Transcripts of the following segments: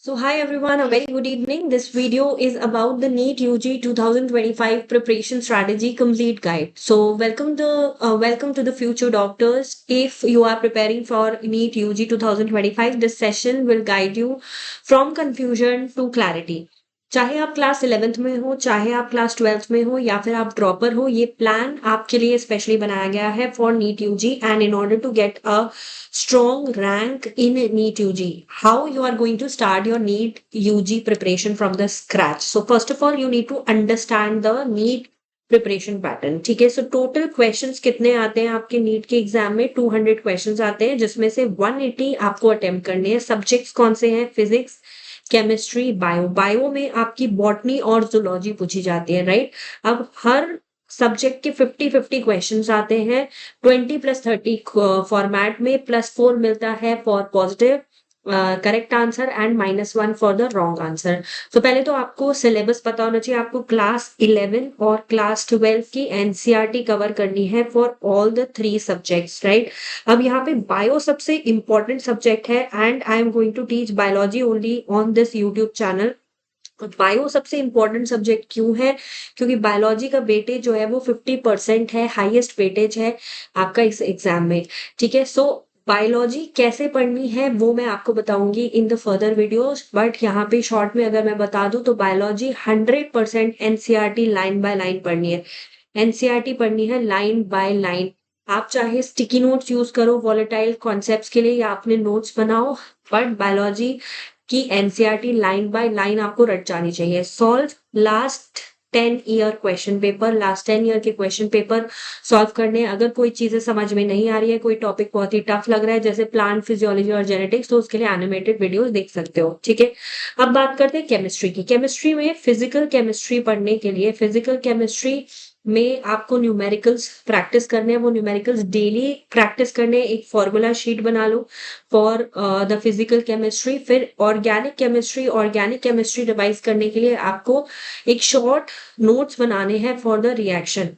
So hi everyone, a very good evening. This video is about the NEET UG 2025 preparation strategy complete guide. So welcome to the future doctors. If you are preparing for NEET UG 2025, this session will guide you from confusion to clarity. चाहे आप class 11th में हो, चाहे आप class 12th में हो या फिर आप ड्रॉपर हो, ये प्लान आपके लिए स्पेशली बनाया गया है for NEET UG and in order to get a strong rank in NEET UG. How you are going to start your NEET UG preparation from the scratch. So first of all, you need to understand the NEET preparation pattern. ठीक है, so total questions कितने आते हैं आपके NEET के exam में? 200 questions आते हैं, जिसमें से 180 आपको अटेम्प्ट करने हैं. सब्जेक्ट्स कौन से हैं? Physics, chemistry, bio. बायो में आपकी बॉटनी और जूलॉजी पूछी जाती है, राइट? अब हर सब्जेक्ट के 50-50 क्वेश्चंस आते हैं 20+30 फॉर्मेट में. +4 मिलता है for positive correct answer and -1 for the wrong answer. तो पहले तो आपको सिलेबस पता होना चाहिए. आपको क्लास 11 और क्लास 12 की एनसीईआरटी कवर करनी है for all the 3 subjects, right? अब यहाँ पे बायो सबसे इंपॉर्टेंट सब्जेक्ट है and I am going to teach biology only on this YouTube channel. Bio सबसे इंपॉर्टेंट सब्जेक्ट क्यों है? क्योंकि बायोलॉजी का वेटेज जो है वो 50% है, हाईएस्ट वेटेज है आपका इस एग्जाम में. ठीक है, सो बायोलॉजी कैसे पढ़नी है वो मैं आपको बताऊंगी in the further videos. But यहाँ पे शॉर्ट में अगर मैं बता दूं तो biology 100% NCERT line by line पढ़नी है. एनसीईआरटी पढ़नी है लाइन बाय लाइन. आप चाहे स्टिकी नोट्स यूज करो वॉलेटाइल कॉन्सेप्ट्स के लिए या अपने नोट्स बनाओ, बट बायोलॉजी की एनसीईआरटी लाइन बाय लाइन आपको रट जानी चाहिए. Solve last 10 year question paper. Last 10 year के क्वेश्चन पेपर सॉल्व करने. अगर कोई चीजें समझ में नहीं आ रही है, कोई टॉपिक बहुत ही टफ लग रहा है जैसे प्लांट फिजियोलॉजी और जेनेटिक्स, तो उसके लिए एनिमेटेड वीडियोस देख सकते हो. ठीक है, अब बात करते हैं केमिस्ट्री की. केमिस्ट्री में फिजिकल केमिस्ट्री पढ़ने के लिए फिजिकल केमिस्ट्री में आपको न्यूमेरिकल्स प्रैक्टिस करने हैं. वो न्यूमेरिकल्स डेली प्रैक्टिस करने. एक फॉर्मूला शीट बना लो फॉर द फिजिकल केमिस्ट्री. फिर ऑर्गेनिक केमिस्ट्री रिवाइज करने के लिए आपको एक शॉर्ट नोट्स बनाने हैं for the reaction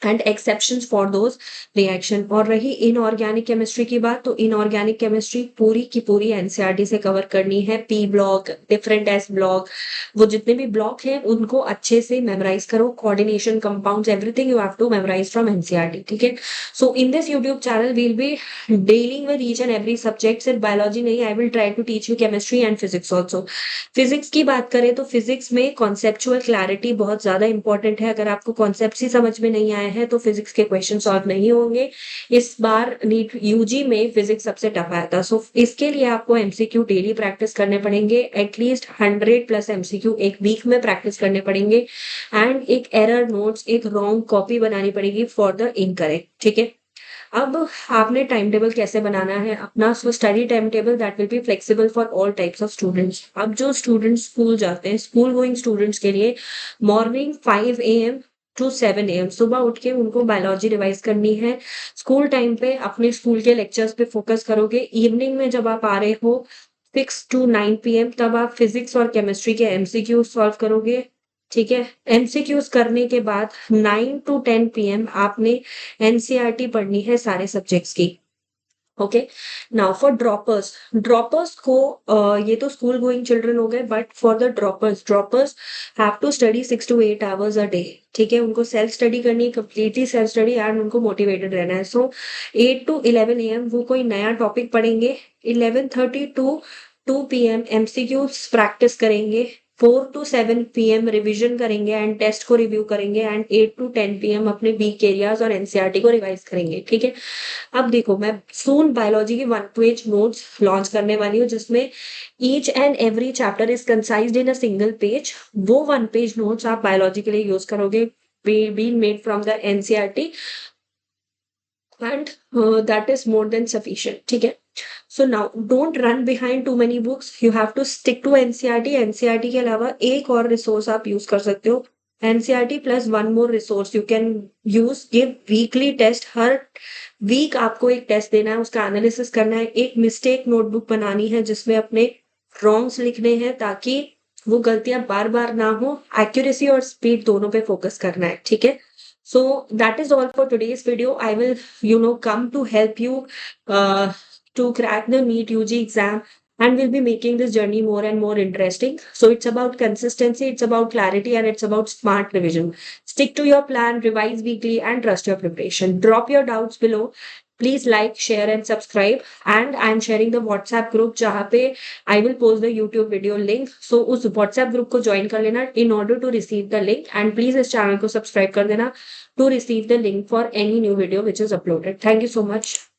and exceptions for those reaction. और रही इनऑर्गेनिक केमिस्ट्री की बात, तो इनऑर्गेनिक केमिस्ट्री पूरी की पूरी एनसीईआरटी से कवर करनी है. P block, different S block, वो जितने भी ब्लॉक हैं उनको अच्छे से मेमोराइज करो. Coordination, compounds, everything you have to memorise from NCERT. ठीक है, so in this YouTube channel we'll be dealing with each and every subject. सिर्फ बायोलॉजी नहीं, I will try to teach you chemistry and physics also. Physics की बात करें तो physics में conceptual clarity बहुत ज्यादा इंपॉर्टेंट है. अगर आपको कॉन्सेप्ट ही समझ में नहीं आए हैं तो फिजिक्स के क्वेश्चन सॉल्व नहीं होंगे. इस बार नीट यूजी में फिजिक्स सबसे टफ आया था. सो इसके लिए आपको एमसीक्यू डेली प्रैक्टिस करने पड़ेंगे. एटलीस्ट 100+ एमसीक्यू एक वीक में प्रैक्टिस करने पड़ेंगे एंड एक एरर नोट्स, एक रॉन्ग कॉपी बनानी पड़ेगी फॉर द इनकरेक्ट. ठीक है, अब आपने टाइम टेबल कैसे बनाना है अपना? So study time table that will be flexible for all types of students. अब जो स्टूडेंट्स स्कूल जाते हैं, स्कूल गोइंग स्टूडेंट्स के लिए मॉर्निंग 5 AM टू 7 AM सुबह उठ के उनको बायोलॉजी रिवाइज करनी है. स्कूल टाइम पे अपने स्कूल के लेक्चर्स पे फोकस करोगे. इवनिंग में जब आप आ रहे हो 6 to 9 PM, तब आप फिजिक्स और केमिस्ट्री के एमसीक्यू सॉल्व करोगे. ठीक है, एमसीक्यूज करने के बाद 9 to 10 PM आपने एनसीईआरटी पढ़नी है सारे सब्जेक्ट्स की. Okay, now for droppers. Droppers को ये तो स्कूल गोइंग चिल्ड्रन हो गए, but for the droppers have to study 6 to 8 hours a day. ठीक है, उनको सेल्फ स्टडी करनी है, कंप्लीटली सेल्फ स्टडी, एंड उनको मोटिवेटेड रहना है. सो 8 to 11 AM वो कोई नया टॉपिक पढ़ेंगे. 11:30 to 2 PM एमसीक्यूज प्रैक्टिस करेंगे. 4 to 7 PM रिवीजन करेंगे एंड टेस्ट को रिव्यू करेंगे एंड 8 to 10 PM अपने वीक एरियाज और एनसीईआरटी को रिवाइज करेंगे. ठीक है, अब देखो मैं सून बायोलॉजी की 1 पेज नोट्स लॉन्च करने वाली हूँ जिसमें each and every chapter is concised in a single page. वो 1 पेज नोट्स आप बायोलॉजी के लिए यूज करोगे, being made from the NCERT, and that is more than sufficient. ठीक है, so now don't run behind too many books. You have to stick to NCERT. NCERT के अलावा एक और रिसोर्स आप यूज कर सकते हो. NCERT plus one more resource you can use. Give weekly test. हर वीक आपको एक टेस्ट देना है, उसका एनालिसिस करना है. एक मिस्टेक नोटबुक बनानी है जिसमें अपने रॉन्ग्स लिखने हैं ताकि वो गलतियां बार बार ना हो. एक्यूरेसी और स्पीड दोनों पे फोकस करना है. ठीक है, so that is all for today's video. I will come to help you to crack the NEET UG exam and we'll be making this journey more and more interesting. So it's about consistency, it's about clarity, and it's about smart revision. Stick to your plan, revise weekly, and trust your preparation. Drop your doubts below. Please like, share, and subscribe. And I'm sharing the WhatsApp group जहाँ पे I will post the YouTube video link. So उस WhatsApp group को join कर लेना in order to receive the link. And please इस channel को subscribe कर देना to receive the link for any new video which is uploaded. Thank you so much.